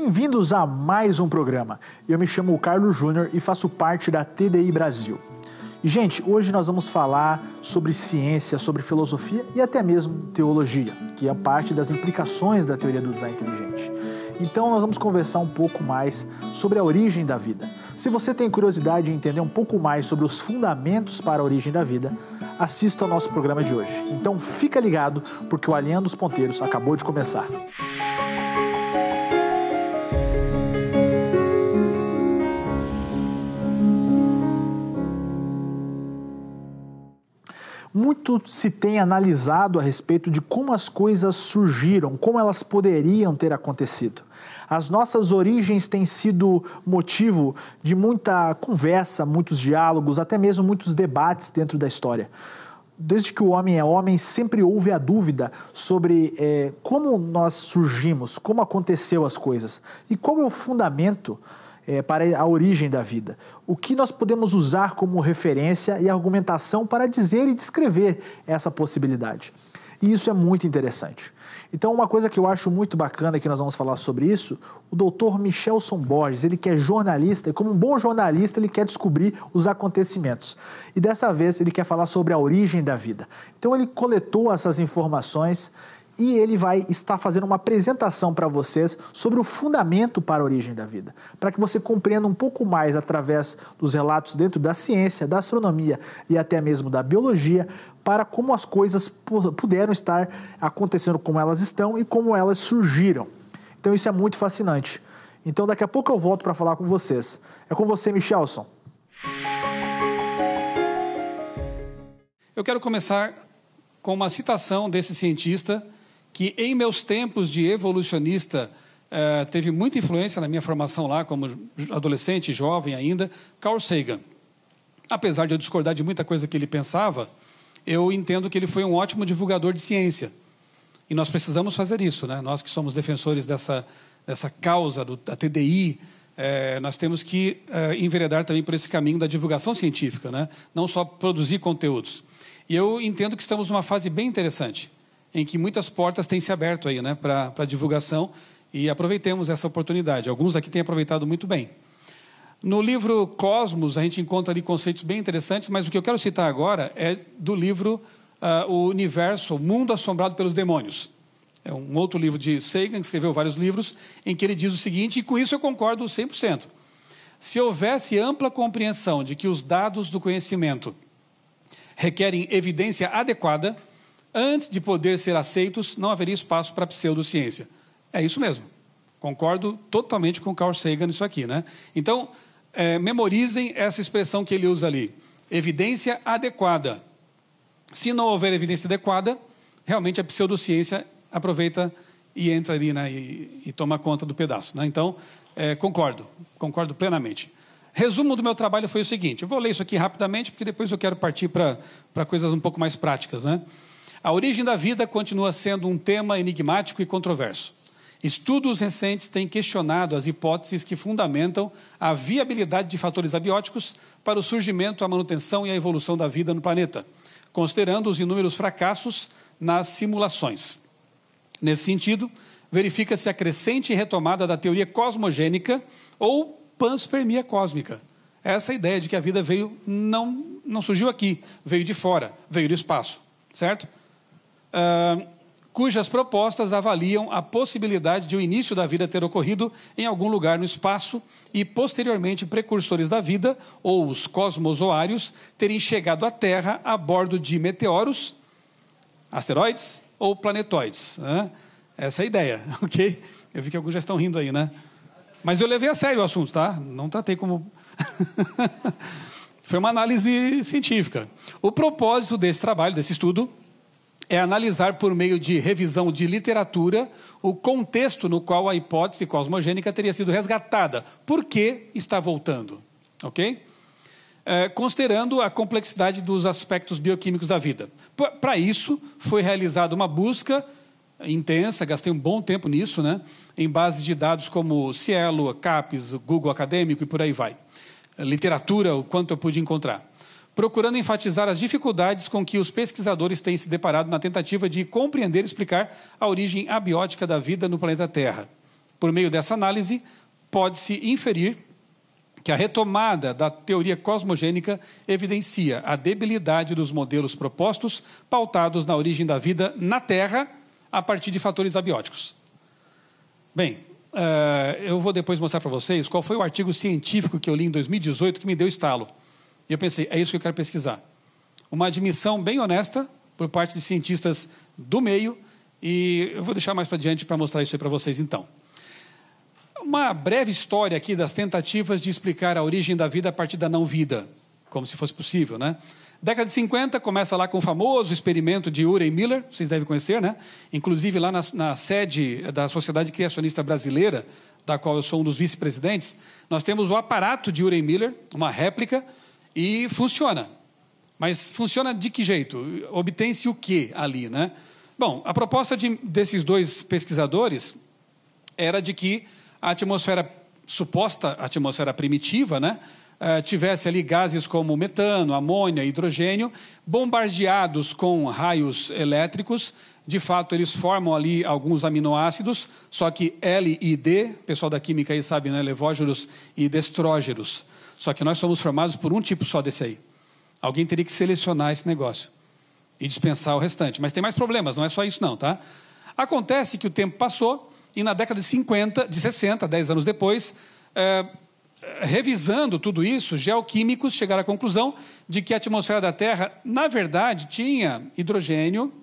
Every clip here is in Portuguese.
Bem-vindos a mais um programa. Eu me chamo Carlos Júnior e faço parte da TDI Brasil. E, gente, hoje nós vamos falar sobre ciência, sobre filosofia e até mesmo teologia, que é parte das implicações da teoria do design inteligente. Então, nós vamos conversar um pouco mais sobre a origem da vida. Se você tem curiosidade de entender um pouco mais sobre os fundamentos para a origem da vida, assista ao nosso programa de hoje. Então, fica ligado, porque o Alinhando os Ponteiros acabou de começar. Muito se tem analisado a respeito de como as coisas surgiram, como elas poderiam ter acontecido. As nossas origens têm sido motivo de muita conversa, muitos diálogos, até mesmo muitos debates dentro da história. Desde que o homem é homem, sempre houve a dúvida sobre como nós surgimos, como aconteceu as coisas e qual é o fundamento para a origem da vida. O que nós podemos usar como referência e argumentação para dizer e descrever essa possibilidade. E isso é muito interessante. Então, uma coisa que eu acho muito bacana que nós vamos falar sobre isso, o Dr. Michelson Borges, ele que é jornalista, e como um bom jornalista, ele quer descobrir os acontecimentos. E dessa vez, ele quer falar sobre a origem da vida. Então, ele coletou essas informações e ele vai estar fazendo uma apresentação para vocês sobre o fundamento para a origem da vida, para que você compreenda um pouco mais através dos relatos dentro da ciência, da astronomia e até mesmo da biologia, para como as coisas puderam estar acontecendo como elas estão e como elas surgiram. Então isso é muito fascinante. Então daqui a pouco eu volto para falar com vocês. É com você, Michelson. Eu quero começar com uma citação desse cientista que em meus tempos de evolucionista teve muita influência na minha formação lá, como adolescente, jovem ainda, Carl Sagan. Apesar de eu discordar de muita coisa que ele pensava, eu entendo que ele foi um ótimo divulgador de ciência. E nós precisamos fazer isso, né? Nós que somos defensores dessa causa da TDI, nós temos que enveredar também por esse caminho da divulgação científica, né? Não só produzir conteúdos. E eu entendo que estamos numa fase bem interessante, em que muitas portas têm se aberto aí, né, para a divulgação, e aproveitemos essa oportunidade. Alguns aqui têm aproveitado muito bem. No livro Cosmos, a gente encontra ali conceitos bem interessantes, mas o que eu quero citar agora é do livro O Universo, o Mundo Assombrado pelos Demônios. É um outro livro de Sagan, que escreveu vários livros, em que ele diz o seguinte, e com isso eu concordo 100%. Se houvesse ampla compreensão de que os dados do conhecimento requerem evidência adequada, antes de poder ser aceitos, não haveria espaço para a pseudociência. É isso mesmo. Concordo totalmente com Carl Sagan nisso aqui, né? Então, memorizem essa expressão que ele usa ali. Evidência adequada. Se não houver evidência adequada, realmente a pseudociência aproveita e entra ali, né, e toma conta do pedaço, né? Então, concordo plenamente. Resumo do meu trabalho foi o seguinte, eu vou ler isso aqui rapidamente, porque depois eu quero partir para coisas um pouco mais práticas, né? A origem da vida continua sendo um tema enigmático e controverso. Estudos recentes têm questionado as hipóteses que fundamentam a viabilidade de fatores abióticos para o surgimento, a manutenção e a evolução da vida no planeta, considerando os inúmeros fracassos nas simulações. Nesse sentido, verifica-se a crescente retomada da teoria cosmogênica ou panspermia cósmica. Essa ideia de que a vida veio, não surgiu aqui, veio de fora, veio do espaço, certo? Cujas propostas avaliam a possibilidade de o início da vida ter ocorrido em algum lugar no espaço e, posteriormente, precursores da vida, ou os cosmozoários, terem chegado à Terra a bordo de meteoros, asteroides ou planetoides. Né? Essa é a ideia, ok? Eu vi que alguns já estão rindo aí, né? Mas eu levei a sério o assunto, tá? Não tratei como... Foi uma análise científica. O propósito desse trabalho, desse estudo, é analisar por meio de revisão de literatura o contexto no qual a hipótese cosmogênica teria sido resgatada. Por que está voltando? Ok? Considerando a complexidade dos aspectos bioquímicos da vida. Para isso, foi realizada uma busca intensa, gastei um bom tempo nisso, né? Em bases de dados como Cielo, CAPES, Google Acadêmico e por aí vai. Literatura, o quanto eu pude encontrar. Procurando enfatizar as dificuldades com que os pesquisadores têm se deparado na tentativa de compreender e explicar a origem abiótica da vida no planeta Terra. Por meio dessa análise, pode-se inferir que a retomada da teoria cosmogênica evidencia a debilidade dos modelos propostos, pautados na origem da vida na Terra, a partir de fatores abióticos. Bem, eu vou depois mostrar para vocês qual foi o artigo científico que eu li em 2018 que me deu estalo. E eu pensei, é isso que eu quero pesquisar. Uma admissão bem honesta por parte de cientistas do meio, e eu vou deixar mais para diante para mostrar isso aí para vocês então. Uma breve história aqui das tentativas de explicar a origem da vida a partir da não-vida, como se fosse possível, né? Década de 50, começa lá com o famoso experimento de Urey Miller, vocês devem conhecer, né? Inclusive lá na sede da Sociedade Criacionista Brasileira, da qual eu sou um dos vice-presidentes, nós temos o aparato de Urey Miller, uma réplica, e funciona. Mas funciona de que jeito? Obtém-se o quê ali, né? Bom, a proposta desses dois pesquisadores era de que a atmosfera, suposta atmosfera primitiva, né, tivesse ali gases como metano, amônia, hidrogênio, bombardeados com raios elétricos. De fato, eles formam ali alguns aminoácidos, só que L e D, o pessoal da química aí sabe, né, levógeros e destrógeros. Só que nós somos formados por um tipo só desse aí. Alguém teria que selecionar esse negócio e dispensar o restante. Mas tem mais problemas, não é só isso não, tá? Acontece que o tempo passou e na década de 60, 10 anos depois, revisando tudo isso, geoquímicos chegaram à conclusão de que a atmosfera da Terra, na verdade, tinha hidrogênio,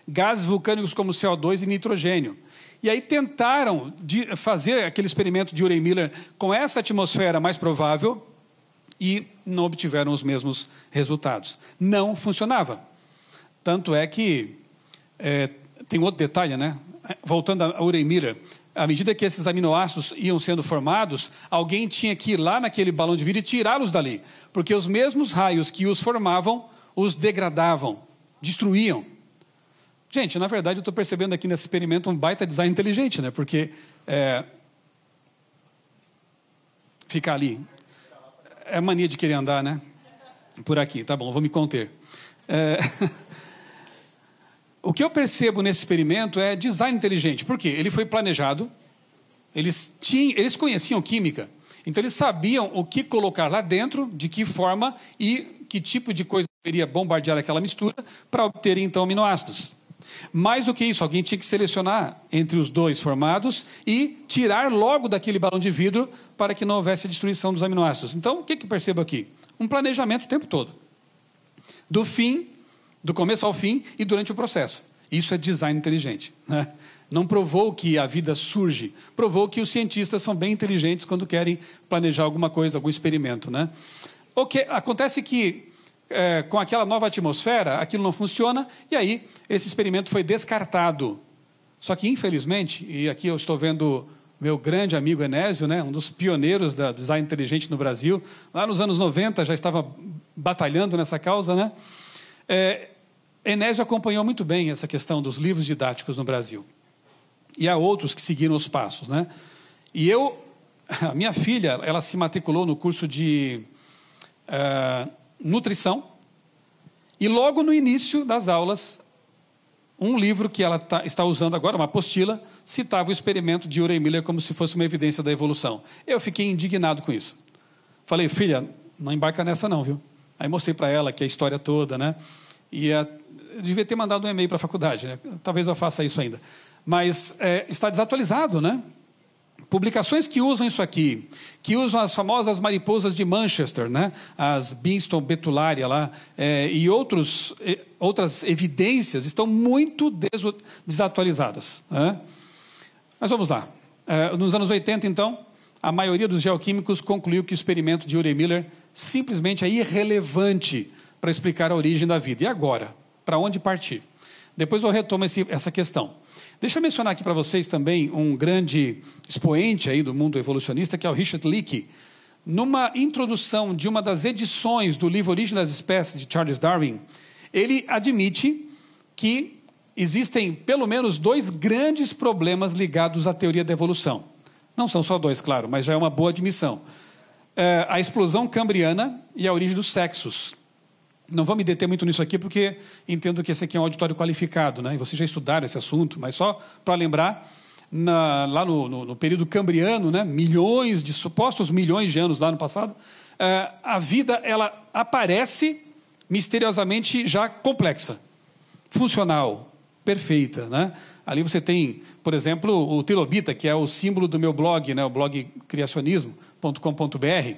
gases vulcânicos como CO2 e nitrogênio. E aí tentaram fazer aquele experimento de Urey Miller com essa atmosfera mais provável e não obtiveram os mesmos resultados. Não funcionava. Tanto é que tem outro detalhe, né? Voltando a Urey Miller, à medida que esses aminoácidos iam sendo formados, alguém tinha que ir lá naquele balão de vidro e tirá-los dali, porque os mesmos raios que os formavam os degradavam, destruíam. Gente, na verdade, eu estou percebendo aqui nesse experimento um baita design inteligente, né? Porque ficar ali é mania de querer andar, né? Por aqui, tá bom, vou me conter. O que eu percebo nesse experimento é design inteligente. Por quê? Ele foi planejado, eles conheciam química, então eles sabiam o que colocar lá dentro, de que forma e que tipo de coisa deveria bombardear aquela mistura para obter, então, aminoácidos. Mais do que isso, alguém tinha que selecionar entre os dois formados e tirar logo daquele balão de vidro para que não houvesse a destruição dos aminoácidos. Então, o que eu percebo aqui? Um planejamento o tempo todo. Do começo ao fim e durante o processo. Isso é design inteligente, né? Não provou que a vida surge, provou que os cientistas são bem inteligentes quando querem planejar alguma coisa, algum experimento, né? O que acontece que, com aquela nova atmosfera, aquilo não funciona, e aí esse experimento foi descartado. Só que, infelizmente, e aqui eu estou vendo meu grande amigo Enésio, né, um dos pioneiros da design inteligente no Brasil, lá nos anos 90 já estava batalhando nessa causa, né? Enésio acompanhou muito bem essa questão dos livros didáticos no Brasil. E há outros que seguiram os passos, né? E a minha filha, ela se matriculou no curso de nutrição, e logo no início das aulas, um livro que ela está usando agora, uma apostila, citava o experimento de Urey Miller como se fosse uma evidência da evolução. Eu fiquei indignado com isso. Falei, filha, não embarca nessa não, viu? Aí mostrei para ela que a história toda, né? E eu devia ter mandado um e-mail para a faculdade, né? Talvez eu faça isso ainda. Mas está desatualizado, né? Publicações que usam isso aqui, que usam as famosas mariposas de Manchester, né? As Binston betularia lá, e outras evidências estão muito desatualizadas, né? Mas vamos lá. Nos anos 80, então, a maioria dos geoquímicos concluiu que o experimento de Urey Miller simplesmente é irrelevante para explicar a origem da vida. E agora? Para onde partir? Depois eu retomo essa questão. Deixa eu mencionar aqui para vocês também um grande expoente aí do mundo evolucionista, que é o Richard Leakey. Numa introdução de uma das edições do livro Origem das Espécies, de Charles Darwin, ele admite que existem pelo menos 2 grandes problemas ligados à teoria da evolução. Não são só 2, claro, mas já é uma boa admissão. A explosão cambriana e a origem dos sexos. Não vou me deter muito nisso aqui, porque entendo que esse aqui é um auditório qualificado, né? E vocês já estudaram esse assunto, mas só para lembrar, lá no período cambriano, né, supostos milhões de anos lá no passado, a vida ela aparece misteriosamente já complexa, funcional, perfeita, né? Ali você tem, por exemplo, o trilobita, que é o símbolo do meu blog, né, o blog criacionismo.com.br.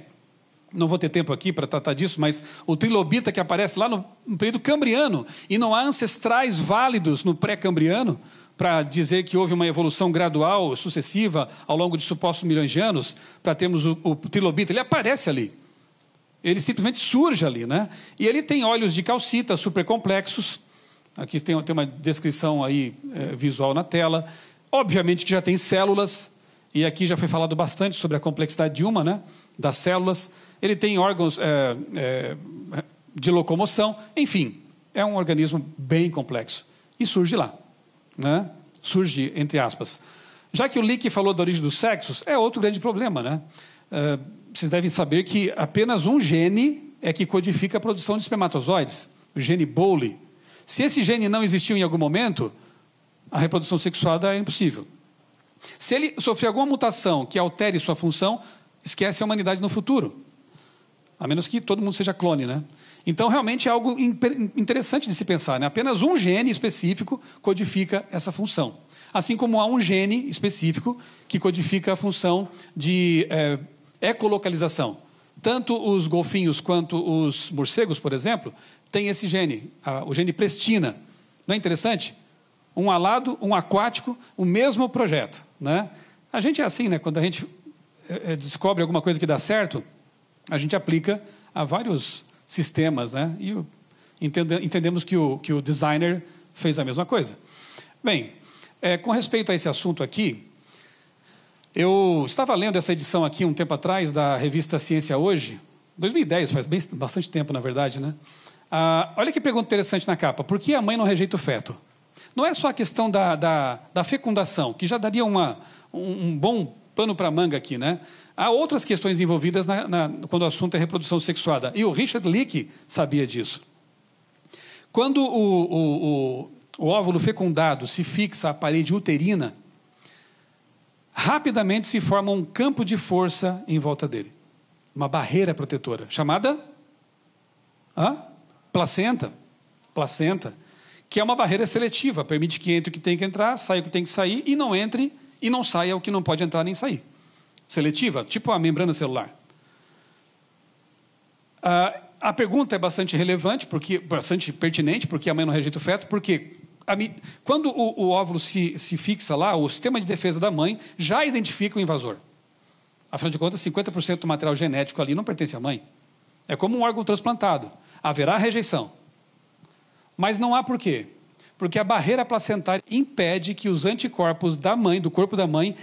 Não vou ter tempo aqui para tratar disso, mas o trilobita que aparece lá no período cambriano, e não há ancestrais válidos no pré-cambriano para dizer que houve uma evolução gradual, sucessiva, ao longo de supostos milhões de anos, para termos o trilobita. Ele aparece ali. Ele simplesmente surge ali, né? E ele tem olhos de calcita supercomplexos. Aqui tem uma descrição aí visual na tela. Obviamente que já tem células, e aqui já foi falado bastante sobre a complexidade de uma, né, das células. Ele tem órgãos de locomoção, enfim, é um organismo bem complexo. E surge lá, né? Surge, entre aspas. Já que o Leake falou da origem dos sexos, é outro grande problema, né? Vocês devem saber que apenas um gene é que codifica a produção de espermatozoides, o gene Bowley. Se esse gene não existiu em algum momento, a reprodução sexuada é impossível. Se ele sofrer alguma mutação que altere sua função, esquece a humanidade no futuro. A menos que todo mundo seja clone, né? Então, realmente é algo interessante de se pensar, né? Apenas um gene específico codifica essa função. Assim como há um gene específico que codifica a função de ecolocalização. Tanto os golfinhos quanto os morcegos, por exemplo, têm esse gene, o gene prestina. Não é interessante? Um alado, um aquático, o mesmo projeto, né? A gente é assim, né? Quando a gente descobre alguma coisa que dá certo, a gente aplica a vários sistemas, né? E entendemos que o designer fez a mesma coisa. Bem, com respeito a esse assunto aqui, eu estava lendo essa edição aqui um tempo atrás da revista Ciência Hoje, 2010, faz bastante tempo, na verdade, né? Olha que pergunta interessante na capa. Por que a mãe não rejeita o feto? Não é só a questão da fecundação, que já daria um bom pano para manga aqui, né? Há outras questões envolvidas quando o assunto é reprodução sexuada. E o Richard Leake sabia disso. Quando o óvulo fecundado se fixa à parede uterina, rapidamente se forma um campo de força em volta dele. Uma barreira protetora, chamada placenta. Placenta, que é uma barreira seletiva, permite que entre o que tem que entrar, saia o que tem que sair, e não entre e não saia o que não pode entrar nem sair. Seletiva, tipo a membrana celular. A pergunta é bastante relevante, bastante pertinente, porque a mãe não rejeita o feto, porque quando o óvulo se fixa lá, o sistema de defesa da mãe já identifica o invasor. Afinal de contas, 50% do material genético ali não pertence à mãe. É como um órgão transplantado. Haverá rejeição. Mas não há por quê? Porque a barreira placentária impede que os anticorpos da mãe, do corpo da mãe,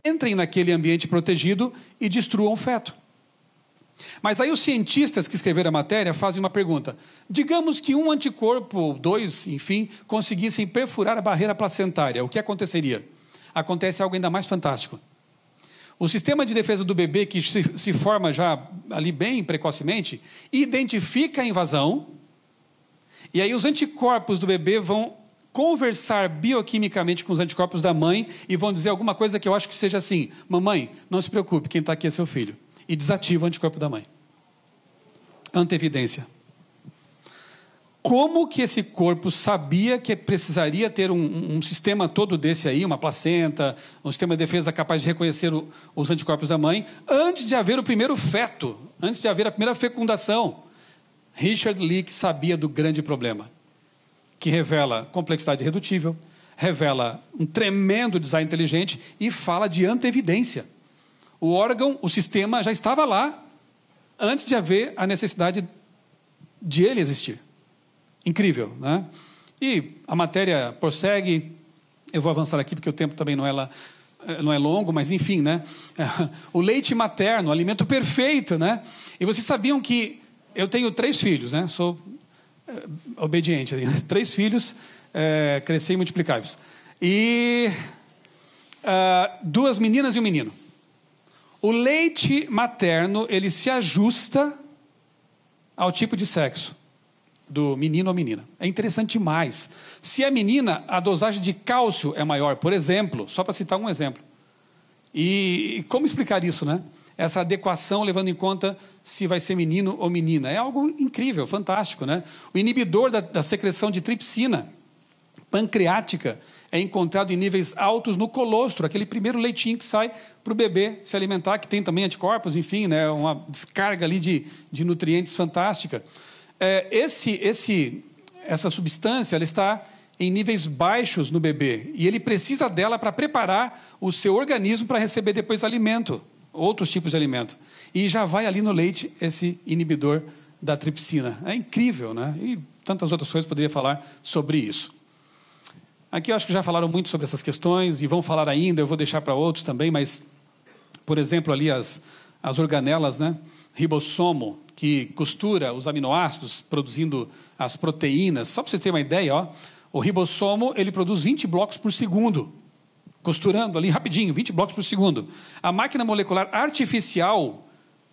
entrem naquele ambiente protegido e destruam o feto. Mas aí os cientistas que escreveram a matéria fazem uma pergunta. Digamos que um anticorpo, ou dois, enfim, conseguissem perfurar a barreira placentária. O que aconteceria? Acontece algo ainda mais fantástico. O sistema de defesa do bebê, que se forma já ali bem precocemente, identifica a invasão, e aí os anticorpos do bebê vão conversar bioquimicamente com os anticorpos da mãe e vão dizer alguma coisa que eu acho que seja assim: mamãe, não se preocupe, quem está aqui é seu filho. E desativa o anticorpo da mãe. Anteevidência. Como que esse corpo sabia que precisaria ter um sistema todo desse aí, uma placenta, um sistema de defesa capaz de reconhecer os anticorpos da mãe, antes de haver o primeiro feto, antes de haver a primeira fecundação? Richard Leake sabia do grande problema, que revela complexidade irredutível, revela um tremendo design inteligente e fala de anteevidência. O órgão, o sistema já estava lá antes de haver a necessidade de ele existir. Incrível, né? E a matéria prossegue. Eu vou avançar aqui porque o tempo também não é longo, mas enfim, né? O leite materno, o alimento perfeito, né? E vocês sabiam que eu tenho 3 filhos, né? Sou obediente, 3 filhos, crescer e multiplicai-vos. E 2 meninas e um menino. O leite materno, ele se ajusta ao tipo de sexo. do menino ou menina. É interessante demais. Se é menina, a dosagem de cálcio é maior, por exemplo, só para citar um exemplo. E como explicar isso, né? Essa adequação levando em conta se vai ser menino ou menina. É algo incrível, fantástico, né? O inibidor da secreção de tripsina pancreática é encontrado em níveis altos no colostro, aquele primeiro leitinho que sai para o bebê se alimentar, que tem também anticorpos, enfim, né? Uma descarga ali de nutrientes fantástica. Essa substância ela está em níveis baixos no bebê e ele precisa dela para preparar o seu organismo para receber depois alimento, outros tipos de alimento. E já vai ali no leite esse inibidor da tripsina. É incrível, né? E tantas outras coisas poderia falar sobre isso. Aqui eu acho que já falaram muito sobre essas questões e vão falar ainda, eu vou deixar para outros também, mas, por exemplo, ali as organelas, né? Ribossomo, que costura os aminoácidos, produzindo as proteínas. Só para você ter uma ideia, ó, o ribossomo ele produz 20 blocos por segundo, costurando ali rapidinho, 20 blocos por segundo. A máquina molecular artificial,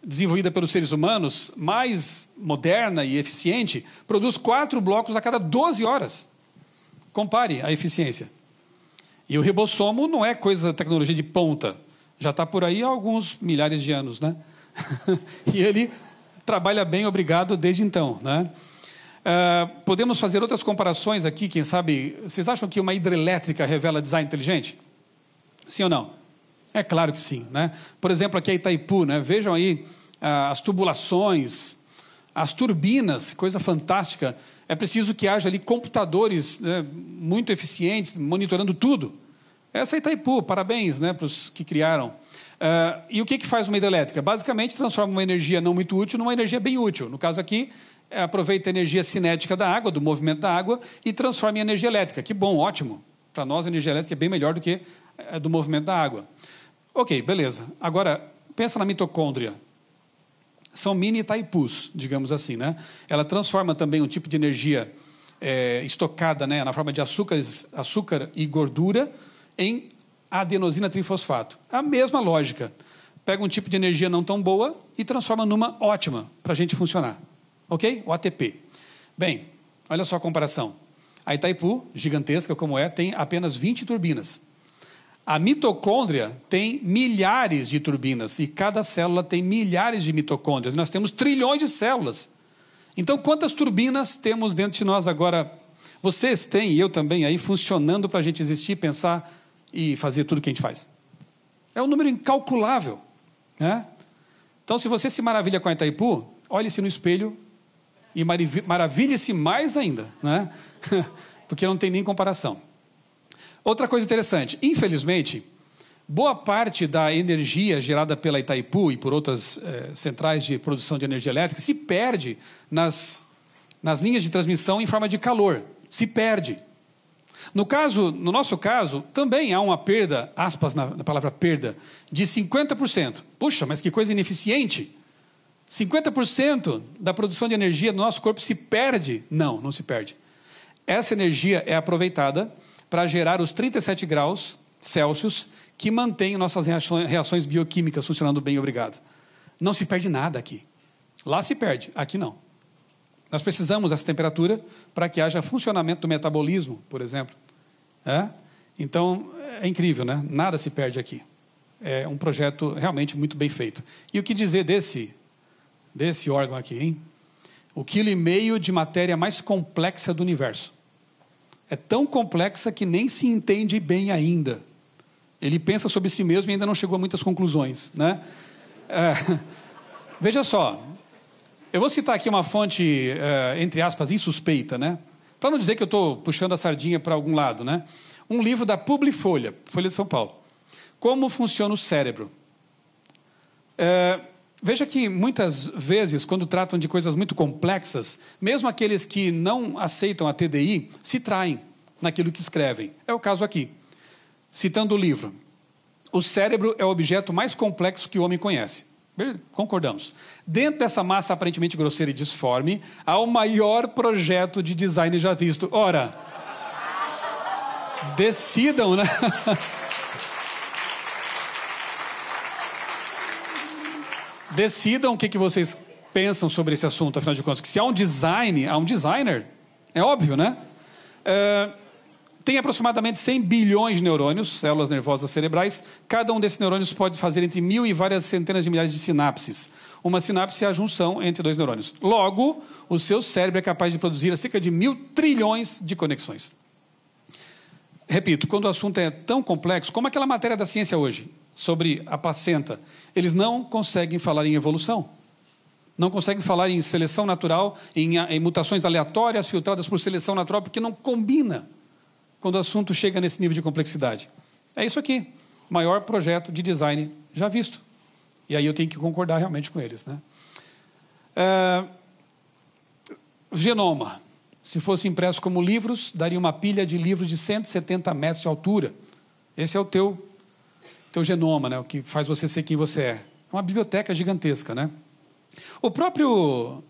desenvolvida pelos seres humanos, mais moderna e eficiente, produz 4 blocos a cada 12 horas. Compare a eficiência. E o ribossomo não é coisa da tecnologia de ponta. Já está por aí há alguns milhares de anos, né? E ele trabalha bem, obrigado, desde então, né? Podemos fazer outras comparações aqui, quem sabe... Vocês acham que uma hidrelétrica revela design inteligente? Sim ou não? É claro que sim, né? Por exemplo, aqui é Itaipu, né? Vejam aí as tubulações, as turbinas, coisa fantástica. É preciso que haja ali computadores, né, muito eficientes, monitorando tudo. Essa é Itaipu, parabéns, né, para os que criaram. E o que faz uma hidrelétrica? Basicamente, transforma uma energia não muito útil numa energia bem útil. No caso aqui, aproveita a energia cinética da água, do movimento da água, e transforma em energia elétrica. Que bom, ótimo. Para nós, a energia elétrica é bem melhor do que a do movimento da água. Ok, beleza. Agora, pensa na mitocôndria. São mini Itaipus, digamos assim, né? Ela transforma também um tipo de energia estocada, né, na forma de açúcar e gordura em adenosina trifosfato. A mesma lógica. Pega um tipo de energia não tão boa e transforma numa ótima para a gente funcionar. Ok? O ATP. Bem, olha só a comparação. A Itaipu, gigantesca como é, tem apenas 20 turbinas. A mitocôndria tem milhares de turbinas e cada célula tem milhares de mitocôndrias. Nós temos trilhões de células. Então, quantas turbinas temos dentro de nós agora? Vocês têm, e eu também, aí funcionando para a gente existir, pensar e fazer tudo o que a gente faz. É um número incalculável, né? Então, se você se maravilha com a Itaipu, olhe-se no espelho e maravilhe-se mais ainda, né? Porque não tem nem comparação. Outra coisa interessante, infelizmente, boa parte da energia gerada pela Itaipu e por outras centrais de produção de energia elétrica se perde nas linhas de transmissão em forma de calor, se perde. No nosso caso, também há uma perda, aspas na palavra perda, de 50%. Puxa, mas que coisa ineficiente! 50% da produção de energia do nosso corpo se perde? Não, não se perde. Essa energia é aproveitada para gerar os 37 graus Celsius que mantêm nossas reações bioquímicas funcionando bem, obrigado. Não se perde nada aqui. Lá se perde, aqui não. Nós precisamos dessa temperatura para que haja funcionamento do metabolismo, por exemplo. Então, é incrível, né? Nada se perde aqui. É um projeto realmente muito bem feito. E o que dizer desse órgão aqui, hein? 1,5 kg de matéria mais complexa do universo. É tão complexa que nem se entende bem ainda. Ele pensa sobre si mesmo e ainda não chegou a muitas conclusões, né? Veja só, eu vou citar aqui uma fonte, entre aspas, insuspeita, né? Para não dizer que eu estou puxando a sardinha para algum lado, né? Um livro da Publifolha, Folha de São Paulo. Como funciona o cérebro? Veja que muitas vezes, quando tratam de coisas muito complexas, mesmo aqueles que não aceitam a TDI, se traem naquilo que escrevem. É o caso aqui. Citando o livro, o cérebro é o objeto mais complexo que o homem conhece. Concordamos. Dentro dessa massa aparentemente grosseira e disforme, há o maior projeto de design já visto. Ora, decidam, né? Decidam o que vocês pensam sobre esse assunto, afinal de contas? Que se há um designer, é óbvio, né? Tem aproximadamente 100 bilhões de neurônios, células nervosas cerebrais. Cada um desses neurônios pode fazer entre 1.000 e várias centenas de milhares de sinapses. Uma sinapse é a junção entre dois neurônios. Logo, o seu cérebro é capaz de produzir cerca de 1.000 trilhões de conexões. Repito, quando o assunto é tão complexo, como aquela matéria da ciência hoje, sobre a placenta, eles não conseguem falar em evolução. Não conseguem falar em seleção natural, em mutações aleatórias filtradas por seleção natural, porque não combina quando o assunto chega nesse nível de complexidade. É isso aqui, maior projeto de design já visto. E aí eu tenho que concordar realmente com eles, né? Genoma, se fosse impresso como livros, daria uma pilha de livros de 170 metros de altura. Esse é o teu genoma, né? O que faz você ser quem você é. É uma biblioteca gigantesca, né? O próprio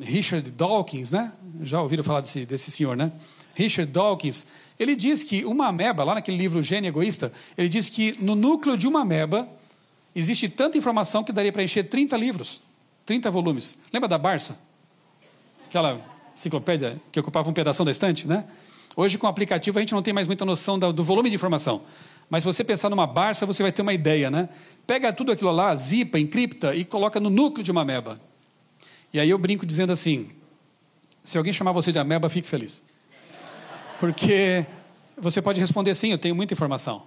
Richard Dawkins, né? Já ouviram falar desse senhor, né? Richard Dawkins, ele diz que uma ameba, lá naquele livro Gênio Egoísta, ele diz que no núcleo de uma ameba existe tanta informação que daria para encher 30 livros, 30 volumes. Lembra da Barça? Aquela enciclopédia que ocupava um pedaço da estante, né? Hoje, com o aplicativo, a gente não tem mais muita noção do volume de informação. Mas se você pensar numa Barça, você vai ter uma ideia, né? Pega tudo aquilo lá, zipa, encripta e coloca no núcleo de uma ameba. E aí eu brinco dizendo assim, se alguém chamar você de ameba, fique feliz. Porque você pode responder sim, eu tenho muita informação,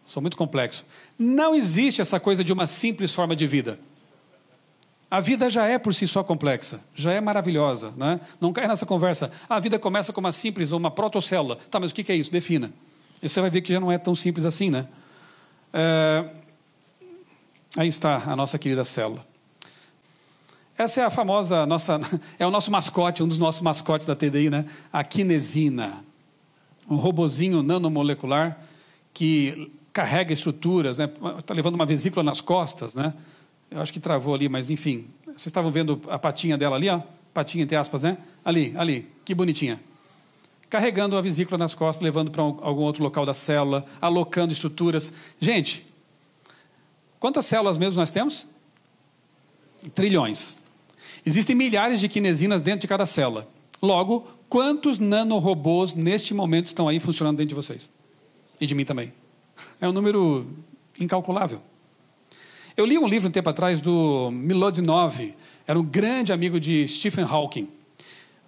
sou muito complexo. Não existe essa coisa de uma simples forma de vida. A vida já é por si só complexa, já é maravilhosa, né? Não cai nessa conversa, a vida começa com uma simples ou uma protocélula. Tá, mas o que é isso? Defina. E você vai ver que já não é tão simples assim, né? Aí está a nossa querida célula. Essa é a famosa, é o nosso mascote, um dos nossos mascotes da TDI, né? A quinesina. Um robozinho nanomolecular que carrega estruturas, né? Está levando uma vesícula nas costas, né? Eu acho que travou ali, mas enfim. Vocês estavam vendo a patinha dela ali, ó? Patinha entre aspas, né? Ali, que bonitinha. Carregando a vesícula nas costas, levando para algum outro local da célula, alocando estruturas. Gente, quantas células mesmo nós temos? Trilhões. Existem milhares de quinesinas dentro de cada célula. Logo, quantos nanorobôs neste momento estão aí funcionando dentro de vocês? E de mim também. É um número incalculável. Eu li um livro um tempo atrás do Milodinov, era um grande amigo de Stephen Hawking.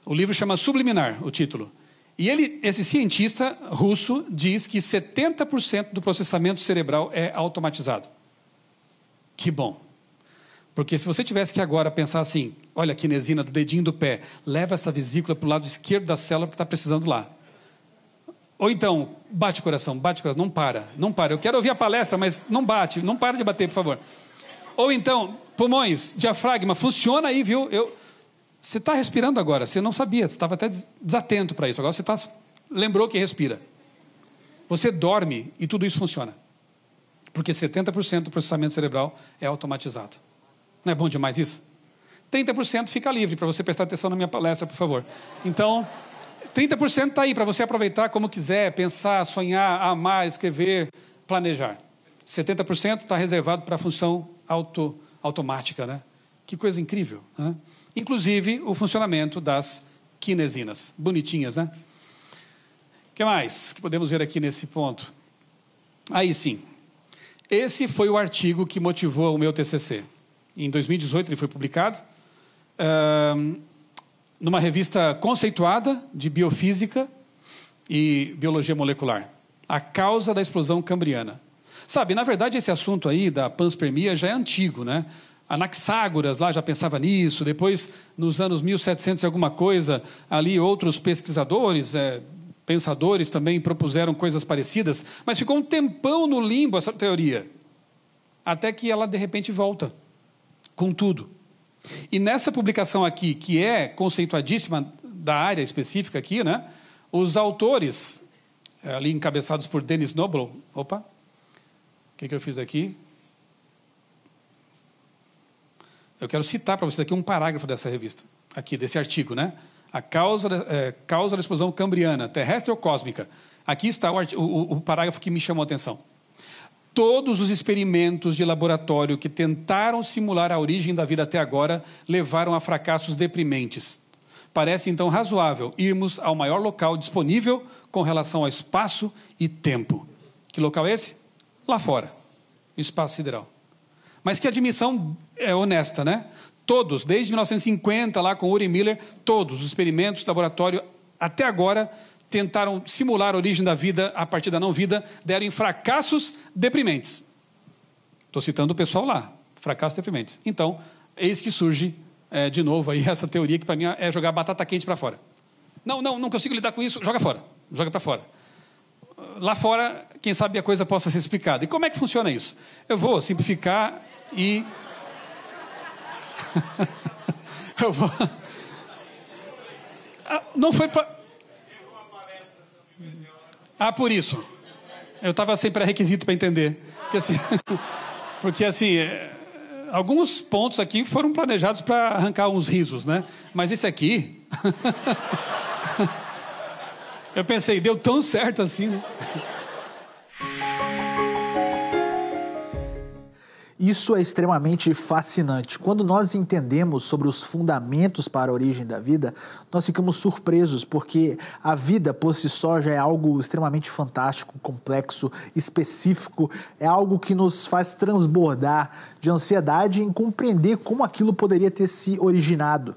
O livro chama Subliminar, o título. E esse cientista russo diz que 70% do processamento cerebral é automatizado. Que bom. Porque se você tivesse que agora pensar assim, olha a quinesina do dedinho do pé, leva essa vesícula para o lado esquerdo da célula que está precisando lá. Ou então, bate o coração, não para. Eu quero ouvir a palestra, mas não para de bater, por favor. Ou então, pulmões, diafragma, funciona aí, viu? Você está respirando agora, você não sabia, você estava até desatento para isso, agora você lembrou que respira. Você dorme e tudo isso funciona. Porque 70% do processamento cerebral é automatizado. Não é bom demais isso? 30% fica livre para você prestar atenção na minha palestra, por favor. Então, 30% está aí para você aproveitar como quiser, pensar, sonhar, amar, escrever, planejar. 70% está reservado para a função automática, né? Que coisa incrível, né? Inclusive o funcionamento das quinesinas. Bonitinhas, né? O que mais que podemos ver aqui nesse ponto? Aí sim. Esse foi o artigo que motivou o meu TCC. Em 2018 ele foi publicado numa revista conceituada de biofísica e biologia molecular. A causa da explosão cambriana. Sabe, na verdade esse assunto aí da panspermia já é antigo, né? Anaxágoras lá já pensava nisso, depois nos anos 1700 e alguma coisa, ali outros pesquisadores, pensadores também propuseram coisas parecidas, mas ficou um tempão no limbo essa teoria, até que ela de repente volta com tudo. E nessa publicação aqui, que é conceituadíssima da área específica aqui, né, os autores, ali encabeçados por Denis Noble, o que eu fiz aqui? Eu quero citar para vocês aqui um parágrafo dessa revista, aqui, desse artigo, né? A causa da explosão cambriana, terrestre ou cósmica. Aqui está o parágrafo que me chamou a atenção. Todos os experimentos de laboratório que tentaram simular a origem da vida até agora levaram a fracassos deprimentes. Parece então razoável irmos ao maior local disponível com relação ao espaço e tempo. Que local é esse? Lá fora, o espaço sideral. Mas que admissão é honesta, né? Todos, desde 1950, lá com Urey Miller, todos os experimentos de laboratório até agora tentaram simular a origem da vida a partir da não-vida, deram em fracassos deprimentes. Estou citando o pessoal lá, fracassos deprimentes. Então, eis que surge, de novo, aí essa teoria que para mim é jogar batata quente para fora. Não consigo lidar com isso, joga fora, joga para fora. Lá fora, quem sabe a coisa possa ser explicada. E como é que funciona isso? Eu vou simplificar e... Eu vou... Não foi para... por isso. Eu estava sem pré-requisito para entender. Porque assim, alguns pontos aqui foram planejados para arrancar uns risos, né? Mas esse aqui... Eu pensei, deu tão certo assim, né? Isso é extremamente fascinante. Quando nós entendemos sobre os fundamentos para a origem da vida, nós ficamos surpresos, porque a vida por si só já é algo extremamente fantástico, complexo, específico, é algo que nos faz transbordar de ansiedade em compreender como aquilo poderia ter se originado.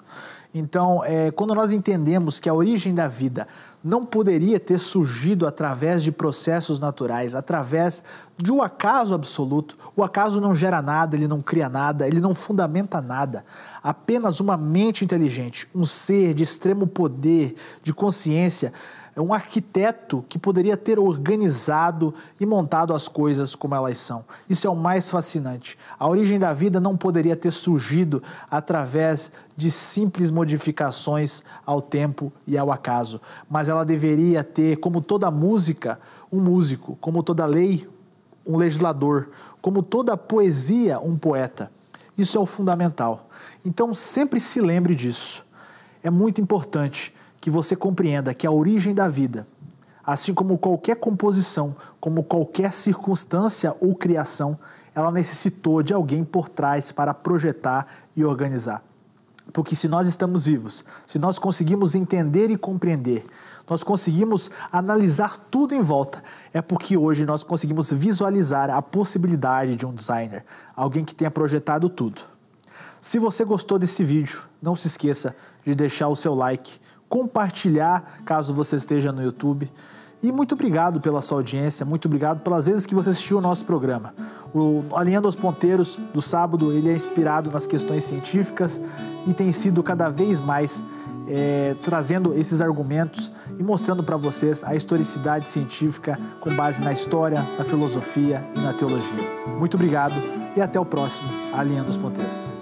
Então, quando nós entendemos que a origem da vida não poderia ter surgido através de processos naturais, através de um acaso absoluto. O acaso não gera nada, ele não cria nada, ele não fundamenta nada. Apenas uma mente inteligente, um ser de extremo poder, de consciência, um arquiteto que poderia ter organizado e montado as coisas como elas são. Isso é o mais fascinante. A origem da vida não poderia ter surgido através de simples modificações ao tempo e ao acaso, mas ela deveria ter, como toda música, um músico, como toda lei, um legislador, como toda poesia, um poeta. Isso é o fundamental. Então sempre se lembre disso. É muito importante que você compreenda que a origem da vida, assim como qualquer composição, como qualquer circunstância ou criação, ela necessitou de alguém por trás para projetar e organizar. Porque se nós estamos vivos, se nós conseguimos entender e compreender, nós conseguimos analisar tudo em volta, é porque hoje nós conseguimos visualizar a possibilidade de um designer, alguém que tenha projetado tudo. Se você gostou desse vídeo, não se esqueça de deixar o seu like, compartilhar caso você esteja no YouTube. E muito obrigado pela sua audiência, muito obrigado pelas vezes que você assistiu o nosso programa. O Alinhando aos Ponteiros, do sábado, ele é inspirado nas questões científicas e tem sido cada vez mais trazendo esses argumentos e mostrando para vocês a historicidade científica com base na história, na filosofia e na teologia. Muito obrigado e até o próximo Alinhando os Ponteiros.